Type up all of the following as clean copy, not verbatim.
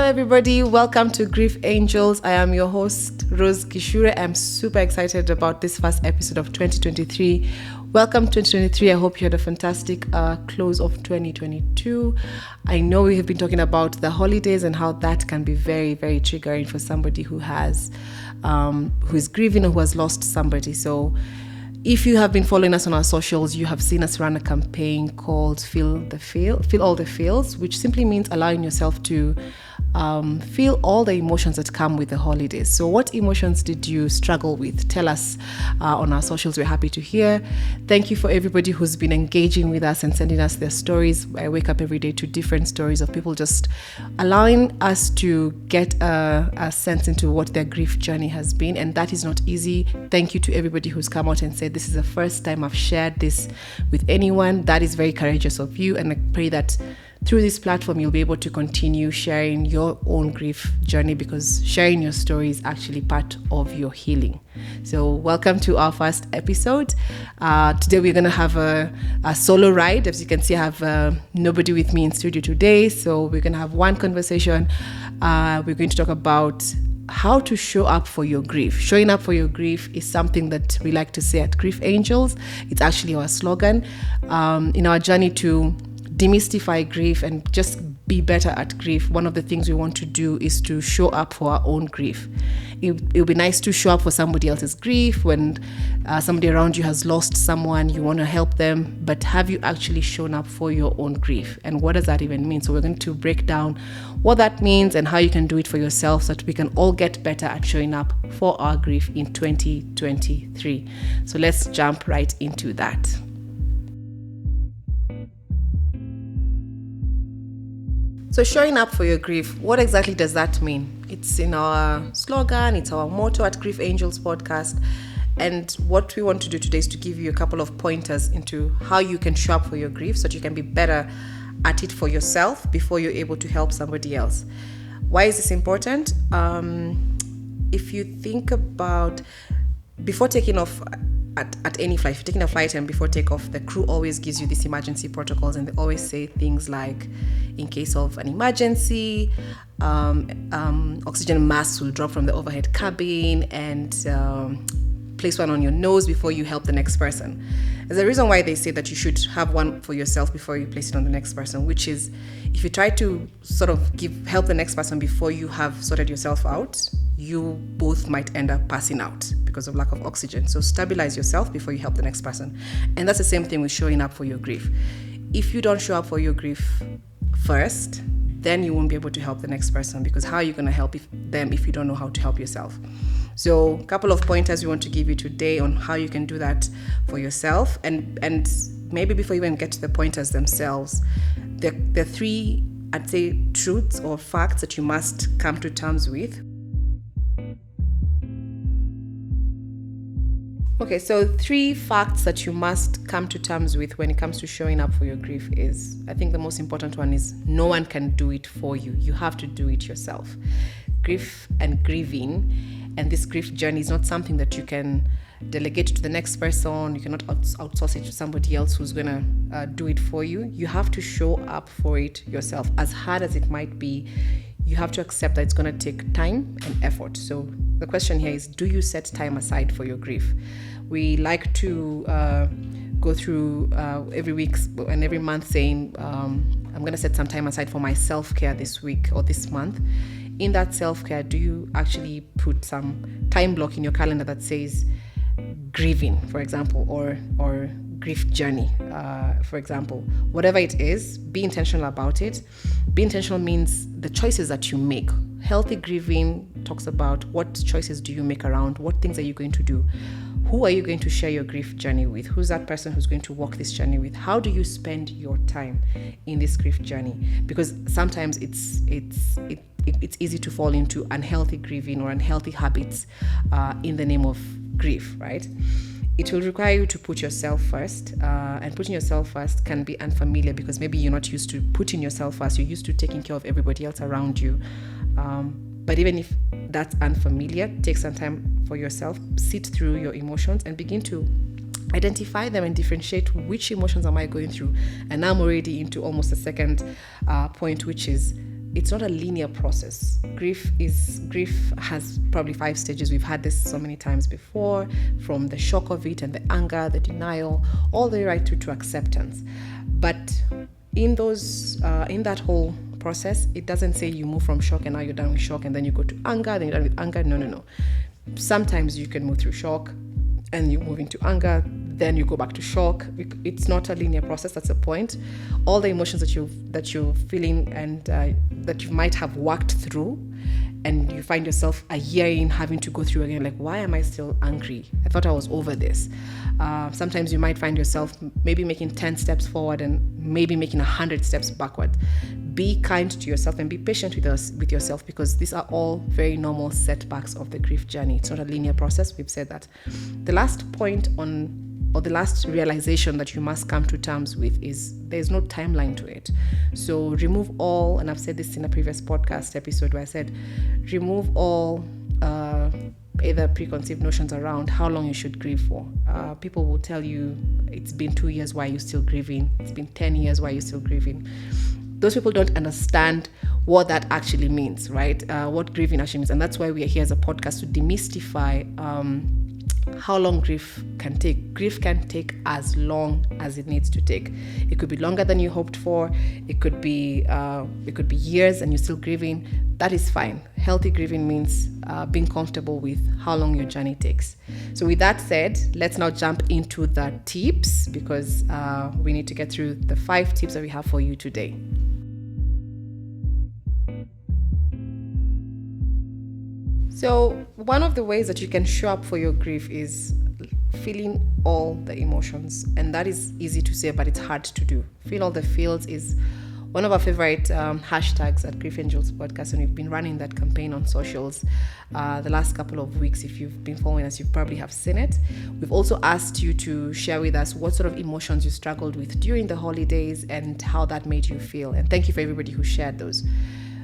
Hello everybody, welcome to Grief Angels. I am your host, Rose Gichure. I'm super excited about this first episode of 2023. Welcome 2023. I hope you had a fantastic close of 2022. I know we have been talking about the holidays and how that can be very, very triggering for somebody who is grieving or who has lost somebody. So if you have been following us on our socials, you have seen us run a campaign called Feel All the Feels, which simply means allowing yourself to feel all the emotions that come with the holidays. So what emotions did you struggle with? Tell us on our socials. We're happy to hear. Thank you for everybody who's been engaging with us and sending us their stories. I wake up every day to different stories of people just allowing us to get a sense into what their grief journey has been, and that is not easy. Thank you to everybody who's come out and said, this is the first time I've shared this with anyone. That is very courageous of you, and I pray that through this platform, you'll be able to continue sharing your own grief journey, because sharing your story is actually part of your healing. So welcome to our first episode. Today, we're going to have a solo ride. As you can see, I have nobody with me in studio today. So we're going to have one conversation. We're going to talk about how to show up for your grief. Showing up for your grief is something that we like to say at Grief Angels. It's actually our slogan in our journey to demystify grief and just be better at grief. One of the things we want to do is to show up for our own grief. It'll be nice to show up for somebody else's grief when somebody around you has lost someone, you want to help them, but have you actually shown up for your own grief? And what does that even mean? So we're going to break down what that means and how you can do it for yourself so that we can all get better at showing up for our grief in 2023. So let's jump right into that. So showing up for your grief, what exactly does that mean? It's in our slogan, it's our motto at Grief Angels podcast. And what we want to do today is to give you a couple of pointers into how you can show up for your grief so that you can be better at it for yourself before you're able to help somebody else. Why is this important? If you think about before taking off at any flight, if you're taking a flight and before takeoff, the crew always gives you these emergency protocols, and they always say things like, in case of an emergency, oxygen masks will drop from the overhead cabin, and place one on your nose before you help the next person. There's a reason why they say that you should have one for yourself before you place it on the next person, which is if you try to sort of help the next person before you have sorted yourself out, you both might end up passing out because of lack of oxygen. So stabilize yourself before you help the next person. And that's the same thing with showing up for your grief. If you don't show up for your grief first, then you won't be able to help the next person, because how are you going to help them if you don't know how to help yourself? So a couple of pointers we want to give you today on how you can do that for yourself. And maybe before you even get to the pointers themselves, there are three, I'd say, truths or facts that you must come to terms with. Okay, so 3 facts that you must come to terms with when it comes to showing up for your grief is, I think the most important one is, no one can do it for you. You have to do it yourself. Grief and grieving and this grief journey is not something that you can delegate to the next person. You cannot outsource it to somebody else who's going to do it for you. You have to show up for it yourself. As hard as it might be, you have to accept that it's going to take time and effort. So the question here is, do you set time aside for your grief? We like to go through every week and every month saying, I'm going to set some time aside for my self-care this week or this month. In that self-care, do you actually put some time block in your calendar that says grieving, for example, or grief journey, for example? Whatever it is, be intentional about it. Be intentional means the choices that you make. Healthy grieving talks about what choices do you make around, what things are you going to do, who are you going to share your grief journey with, who's that person who's going to walk this journey with, how do you spend your time in this grief journey? Because sometimes it's easy to fall into unhealthy grieving or unhealthy habits in the name of grief, right? It will require you to put yourself first, and putting yourself first can be unfamiliar because maybe you're not used to putting yourself first. You're used to taking care of everybody else around you. But even if that's unfamiliar, take some time for yourself, sit through your emotions and begin to identify them and differentiate which emotions am I going through. And now I'm already into almost a second point, which is it's not a linear process. Grief has probably 5 stages. We've had this so many times before, from the shock of it and the anger, the denial, all the way right through to acceptance. But in that whole process, it doesn't say you move from shock and now you're done with shock and then you go to anger, then you're done with anger. No. Sometimes you can move through shock and you move into anger, then you go back to shock. It's not a linear process. That's the point. All the emotions that you're feeling and that you might have worked through, and you find yourself a year in having to go through again, like, why am I still angry? I thought I was over this. Sometimes you might find yourself maybe making 10 steps forward and maybe making 100 steps backward. Be kind to yourself and be patient with yourself, because these are all very normal setbacks of the grief journey. It's not a linear process. We've said that. The last point the last realization that you must come to terms with is there's no timeline to it. So remove all, and I've said this in a previous podcast episode where I said, remove all either preconceived notions around how long you should grieve for. People will tell you it's been 2 years, why are you still grieving? It's been 10 years, why are you still grieving? Those people don't understand what that actually means, right? What grieving actually means. And that's why we are here as a podcast, to demystify how long grief can take. Grief can take as long as it needs to take. It could be longer than you hoped for. It could be years and you're still grieving. That is fine. Healthy grieving means being comfortable with how long your journey takes. So with that said, let's now jump into the tips, because we need to get through the 5 tips that we have for you today. So one of the ways that you can show up for your grief is feeling all the emotions. And that is easy to say, but it's hard to do. Feel all the feels is one of our favorite hashtags at Grief Angels Podcast, and we've been running that campaign on socials the last couple of weeks. If you've been following us, you probably have seen it. We've also asked you to share with us what sort of emotions you struggled with during the holidays and how that made you feel. And thank you for everybody who shared those.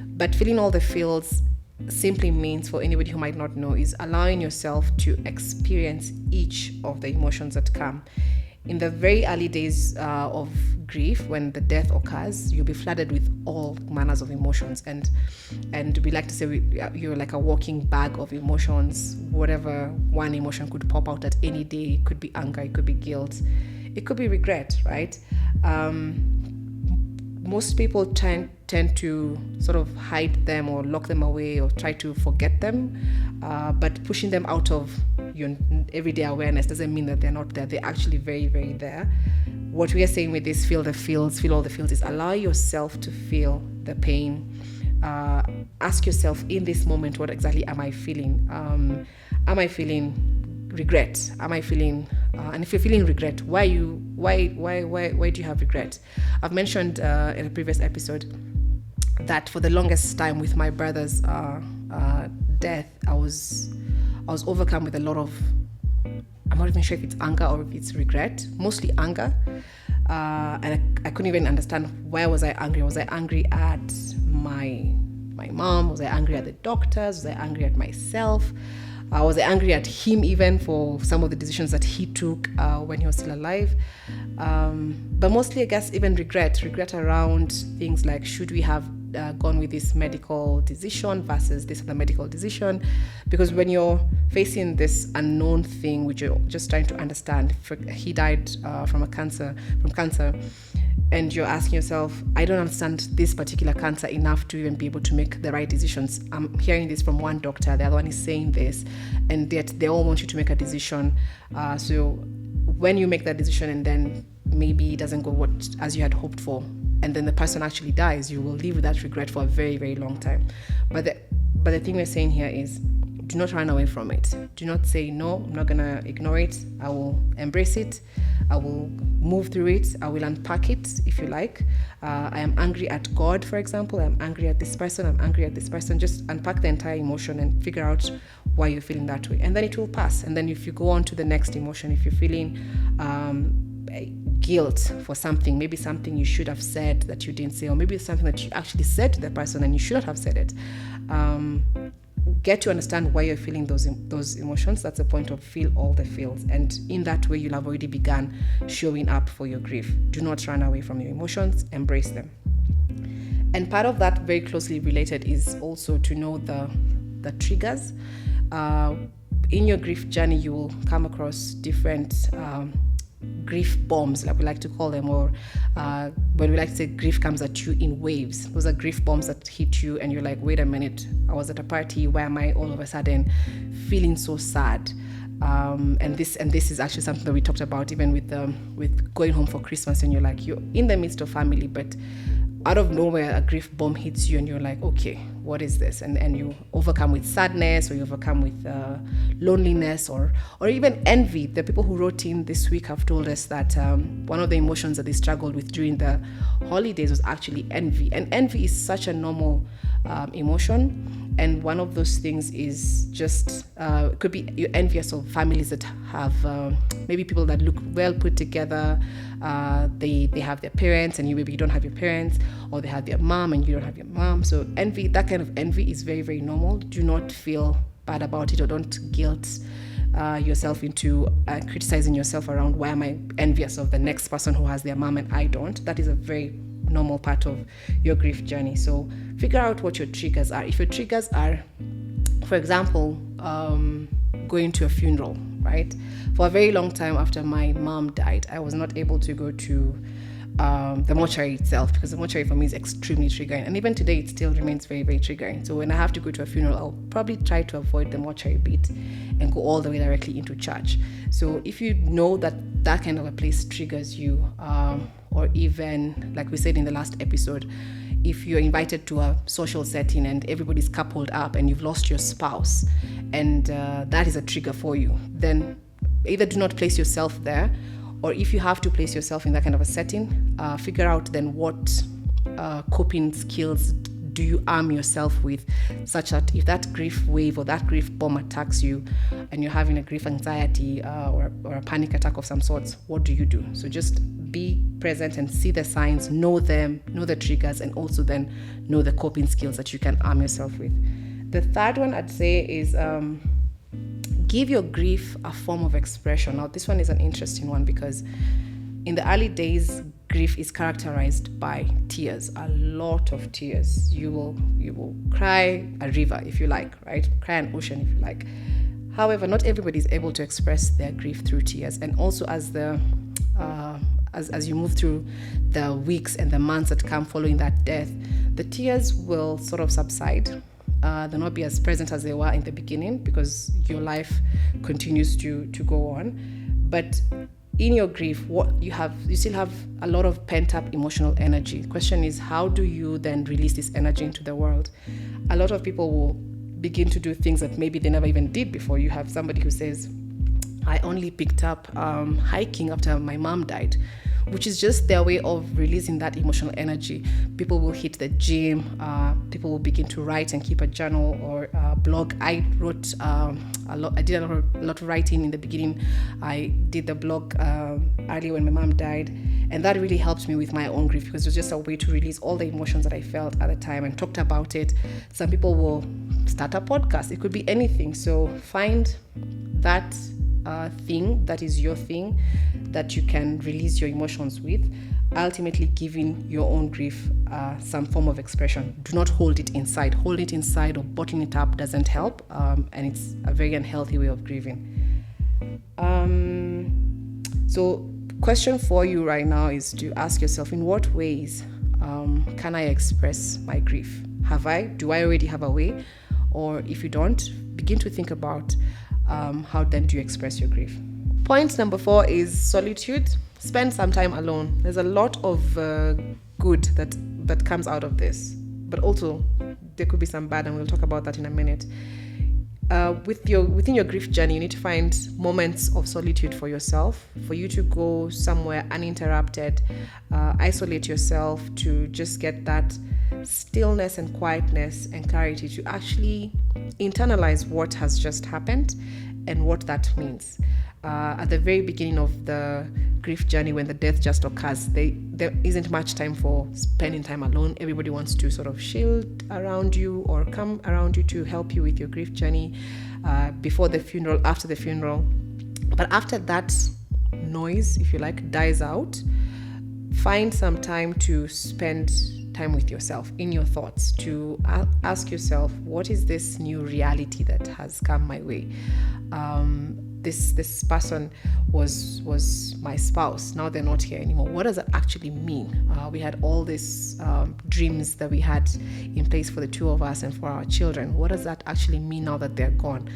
But feeling all the feels simply means, for anybody who might not know, is allowing yourself to experience each of the emotions that come. In the very early days of grief, when the death occurs, you'll be flooded with all manners of emotions, and we like to say you're like a walking bag of emotions. Whatever one emotion could pop out at any day. It could be anger, it could be guilt, it could be regret, right? Most people tend to sort of hide them or lock them away or try to forget them, but pushing them out of your everyday awareness doesn't mean that they're not there. They're actually very, very there. What we are saying with this feel all the feels is allow yourself to feel the pain. Ask yourself, in this moment, what exactly am I feeling? Am I feeling regret? Am I feeling and if you're feeling regret, why do you have regret? I've mentioned in a previous episode that for the longest time with my brother's death, I was overcome with a lot of, I'm not even sure if it's anger or if it's regret, mostly anger. And I couldn't even understand, why was I angry? Was I angry at my mom? Was I angry at the doctors? Was I angry at myself? Was I angry at him even for some of the decisions that he took when he was still alive? But mostly, I guess, even regret around things like, should we have gone with this medical decision versus this other medical decision? Because when you're facing this unknown thing, which you're just trying to understand, he died from cancer, and you're asking yourself, I don't understand this particular cancer enough to even be able to make the right decisions. I'm hearing this from one doctor, the other one is saying this, and yet they all want you to make a decision. So when you make that decision and then maybe it doesn't go as you had hoped for, and then the person actually dies, you will live with that regret for a very, very long time. But the thing we're saying here is, do not run away from it. Do not say, no, I'm not going to ignore it. I will embrace it. I will move through it. I will unpack it, if you like. I am angry at God, for example. I'm angry at this person. I'm angry at this person. Just unpack the entire emotion and figure out why you're feeling that way. And then it will pass. And then if you go on to the next emotion, if you're feeling guilt for something, maybe something you should have said that you didn't say, or maybe it's something that you actually said to the person and you should not have said it. Get to understand why you're feeling those emotions. That's the point of feel all the feels. And in that way, you'll have already begun showing up for your grief. Do not run away from your emotions. Embrace them. And part of that, very closely related, is also to know the triggers. In your grief journey, you will come across different grief bombs, like we like to call them, or when we like to say grief comes at you in waves. Those are grief bombs that hit you and you're like, wait a minute, I was at a party, why am I all of a sudden feeling so sad? And this is actually something that we talked about even with going home for Christmas, and you're like, you're in the midst of family, but out of nowhere a grief bomb hits you and you're like, okay, what is this? And you overcome with sadness, or you overcome with loneliness, or even envy. The people who wrote in this week have told us that one of the emotions that they struggled with during the holidays was actually envy. And envy is such a normal emotion. And one of those things is just, it could be you're envious of families that have maybe people that look well put together. They have their parents and maybe you don't have your parents, or they have their mom and you don't have your mom. So envy, that kind of envy is very, very normal. Do not feel bad about it, or don't guilt yourself into criticizing yourself around, why am I envious of the next person who has their mom and I don't. That is a very normal part of your grief journey. So figure out what your triggers are. If your triggers are, for example, going to a funeral, right? For a very long time after my mom died, I was not able to go to the mortuary itself, because the mortuary for me is extremely triggering, and even today it still remains very, very triggering. So when I have to go to a funeral, I'll probably try to avoid the mortuary bit and go all the way directly into church. So if you know that that kind of a place triggers you, or even like we said in the last episode, if you're invited to a social setting and everybody's coupled up and you've lost your spouse, and that is a trigger for you, then either do not place yourself there, or if you have to place yourself in that kind of a setting, figure out then what coping skills do you arm yourself with, such that if that grief wave or that grief bomb attacks you and you're having a grief anxiety or a panic attack of some sorts, what do you do? So just be present and see the signs, know them, know the triggers, and also then know the coping skills that you can arm yourself with. The third one I'd say is give your grief a form of expression. Now, this one is an interesting one because in the early days, grief is characterized by tears, a lot of tears. You will cry a river if you like, right? Cry an ocean if you like. However, not everybody is able to express their grief through tears. And also as you move through the weeks and the months that come following that death, the tears will sort of subside. They'll not be as present as they were in the beginning because your life continues to go on. But in your grief, you still have a lot of pent-up emotional energy. The question is, how do you then release this energy into the world? A lot of people will begin to do things that maybe they never even did before. You have somebody who says, I only picked up hiking after my mom died, which is just their way of releasing that emotional energy. People will hit the gym, people will begin to write and keep a journal or blog. I wrote a lot. I did a lot of writing in the beginning. I did the blog early when my mom died, and that really helped me with my own grief because it was just a way to release all the emotions that I felt at the time and talked about it. Some people will start a podcast. It could be anything. So find that thing that is your thing that you can release your emotions with, ultimately giving your own grief some form of expression. Do not hold it inside. Hold it inside or bottling it up doesn't help, and it's a very unhealthy way of grieving. So question for you right now is to ask yourself, in what ways can I express my grief? Do I already have a way? Or if you don't, begin to think about how then do you express your grief. Point number 4 is solitude. Spend some time alone. There's a lot of good that comes out of this, but also there could be some bad, and we'll talk about that in a minute. Within your grief journey, you need to find moments of solitude for yourself, for you to go somewhere uninterrupted, isolate yourself, to just get that stillness and quietness and clarity to actually internalize what has just happened and what that means. At the very beginning of the grief journey, when the death just occurs, there isn't much time for spending time alone. Everybody wants to sort of shield around you or come around you to help you with your grief journey before the funeral, after the funeral. But after that noise, if you like, dies out, find some time to spend time with yourself in your thoughts to ask yourself, what is this new reality that has come my way? This person was my spouse. Now they're not here anymore. What does that actually mean? We had all these dreams that we had in place for the two of us and for our children. What does that actually mean now that they're gone?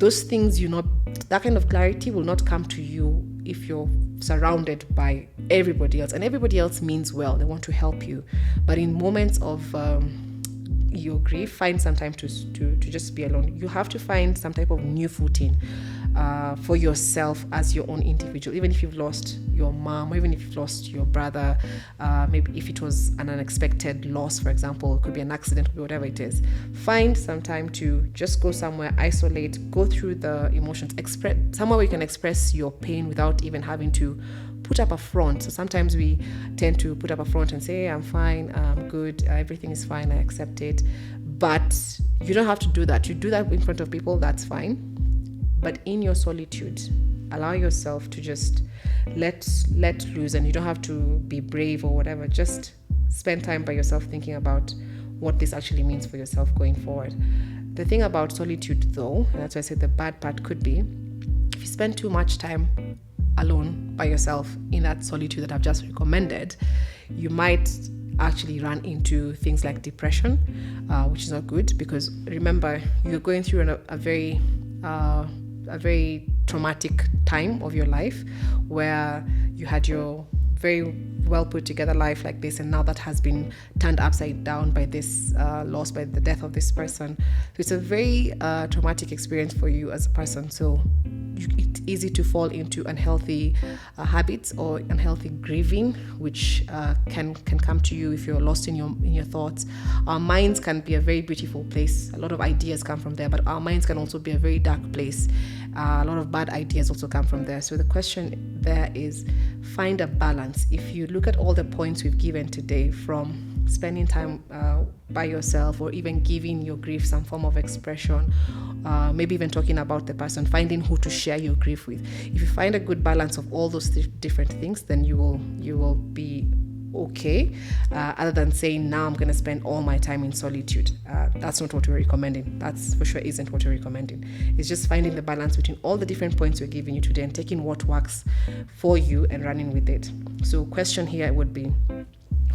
Those things, that kind of clarity will not come to you if you're surrounded by everybody else. And everybody else means well. They want to help you. But in moments of your grief, find some time to just be alone. You have to find some type of new footing for yourself as your own individual. Even if you've lost your mom, or even if you've lost your brother, maybe if it was an unexpected loss, for example, it could be an accident, could be whatever it is. Find some time to just go somewhere, isolate, go through the emotions, express somewhere where you can express your pain without even having to put up a front. So sometimes we tend to put up a front and say, hey, I'm fine, I'm good, everything is fine, I accept it. But you don't have to do that. You do that in front of people, that's fine. But in your solitude, allow yourself to just let loose, and you don't have to be brave or whatever. Just spend time by yourself thinking about what this actually means for yourself going forward. The thing about solitude, though, and that's why I said the bad part could be, if you spend too much time alone by yourself in that solitude that I've just recommended, you might actually run into things like depression, which is not good, because remember, you're going through a very traumatic time of your life where you had your very well put together life like this, and now that has been turned upside down by this loss, by the death of this person. So it's a very traumatic experience for you as a person. So it's easy to fall into unhealthy habits or unhealthy grieving, which can come to you if you're lost in your thoughts. Our minds can be a very beautiful place. A lot of ideas come from there, but our minds can also be a very dark place. A lot of bad ideas also come from there. So the question there is, find a balance. If you look at all the points we've given today, from spending time by yourself, or even giving your grief some form of expression, maybe even talking about the person, finding who to share your grief with. If you find a good balance of all those different things, then you will be okay, other than saying, now I'm going to spend all my time in solitude. That's not what we're recommending. That's for sure isn't what we're recommending. It's just finding the balance between all the different points we're giving you today and taking what works for you and running with it. So question here would be,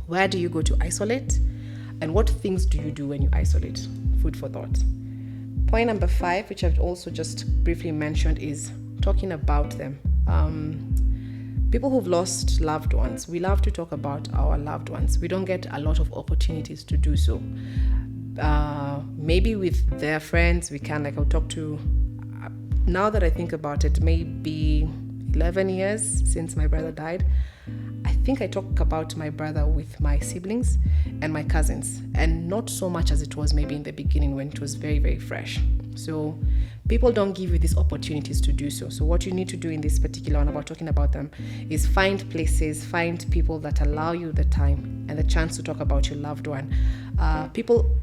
where do you go to isolate? And what things do you do when you isolate? Food for thought. Point number 5, which I've also just briefly mentioned, is talking about them. People who've lost loved ones, we love to talk about our loved ones. We don't get a lot of opportunities to do so. Maybe with their friends, we can, like I'll talk to, now that I think about it, maybe 11 years since my brother died. I think I talk about my brother with my siblings and my cousins, and not so much as it was maybe in the beginning when it was very, very fresh. So people don't give you these opportunities to do so. So what you need to do in this particular one about talking about them is find places, find people that allow you the time and the chance to talk about your loved one. People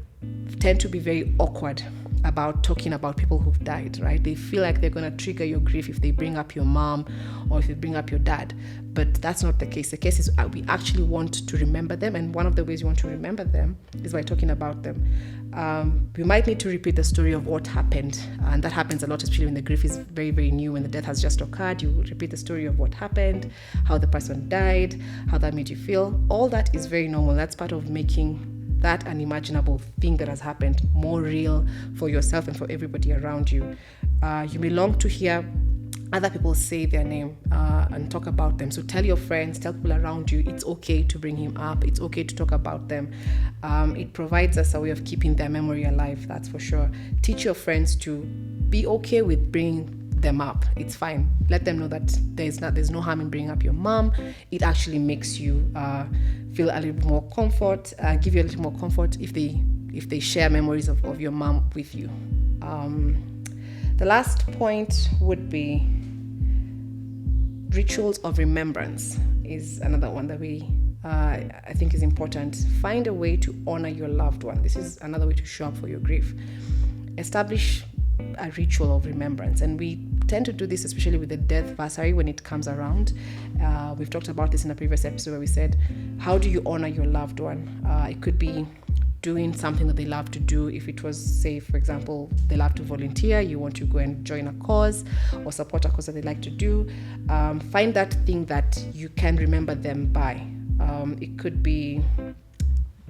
tend to be very awkward about talking about people who've died, right? They feel like they're going to trigger your grief if they bring up your mom or if they bring up your dad. But that's not the case. The case is we actually want to remember them, and one of the ways you want to remember them is by talking about them. We might need to repeat the story of what happened, and that happens a lot, especially when the grief is very, very new, when the death has just occurred. You repeat the story of what happened, how the person died, how that made you feel. All that is very normal. That's part of making that unimaginable thing that has happened more real for yourself and for everybody around you. You may long to hear other people say their name and talk about them. So tell your friends, tell people around you, it's okay to bring him up. It's okay to talk about them. It provides us a way of keeping their memory alive, that's for sure. Teach your friends to be okay with bringing them up. It's fine. Let them know that there's no harm in bringing up your mom. It actually makes you feel a little bit more comfort, give you a little more comfort if they share memories of your mom with you. The last point would be rituals of remembrance is another one that I think is important. Find a way to honor your loved one. This is another way to show up for your grief. Establish a ritual of remembrance, and we tend to do this especially with the deathversary when it comes around. We've talked about this in a previous episode where we said, how do you honor your loved one? It could be doing something that they love to do. If it was, say, for example, they love to volunteer, you want to go and join a cause or support a cause that they like to do. Find that thing that you can remember them by. It could be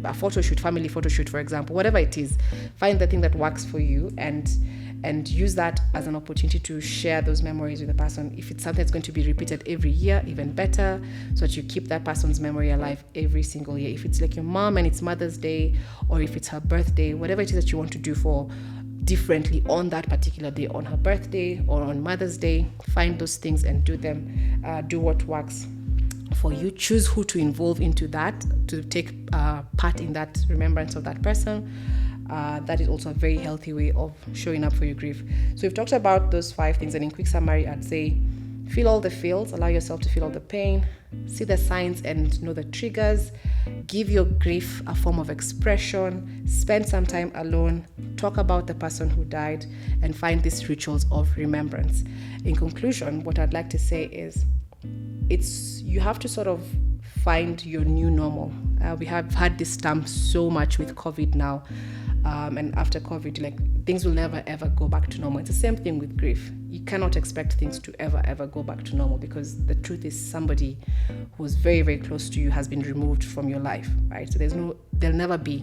a photo shoot, family photo shoot, for example, whatever it is. Find the thing that works for you and use that as an opportunity to share those memories with the person. If it's something that's going to be repeated every year, even better, so that you keep that person's memory alive every single year. If it's like your mom and it's Mother's Day, or if it's her birthday, whatever it is that you want to do for differently on that particular day, on her birthday or on Mother's Day, find those things and do them. Do what works for you. Choose who to involve into that, to take part in that remembrance of that person. That is also a very healthy way of showing up for your grief. So we've talked about those 5 things, and in quick summary, I'd say feel all the feels, allow yourself to feel all the pain, see the signs and know the triggers, give your grief a form of expression, spend some time alone, talk about the person who died, and find these rituals of remembrance. In conclusion, what I'd like to say is you have to sort of find your new normal. We have had this term so much with COVID now. And after COVID, like, things will never ever go back to normal. It's the same thing with grief. You cannot expect things to ever go back to normal, because the truth is somebody who's very, very close to you has been removed from your life, right? So they'll never be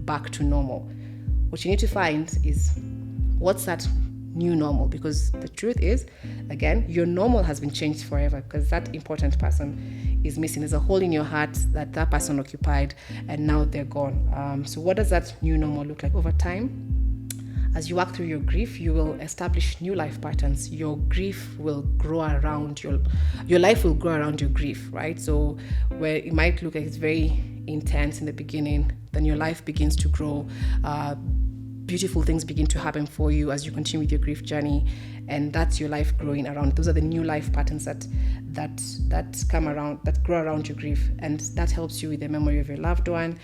back to normal. What you need to find is what's that new normal, because the truth is, again, your normal has been changed forever, because that important person is missing. There's a hole in your heart that person occupied, and now they're gone. So what does that new normal look like over time? As you walk through your grief, you will establish new life patterns. Your grief will grow around your life will grow around your grief, right? So where it might look like it's very intense in the beginning, then your life begins to grow. Beautiful things begin to happen for you as you continue with your grief journey, and that's your life growing around. Those are the new life patterns that come around, that grow around your grief, and that helps you with the memory of your loved one.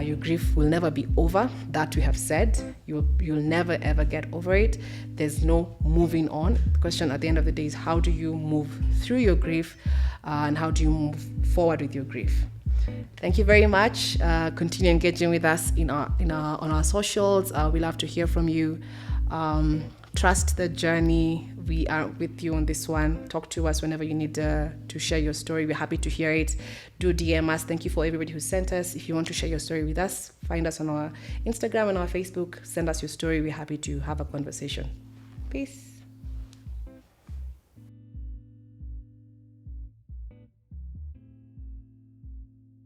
Your grief will never be over. That we have said. You'll never ever get over it. There's no moving on. The question at the end of the day is, how do you move through your grief, and how do you move forward with your grief? Thank you very much. Continue engaging with us on our socials. We love to hear from you. Trust the journey. We are with you on this one. Talk to us whenever you need to share your story. We're happy to hear it. Do DM us. Thank you for everybody who sent us. If you want to share your story with us, find us on our Instagram and our Facebook. Send us your story. We're happy to have a conversation. Peace.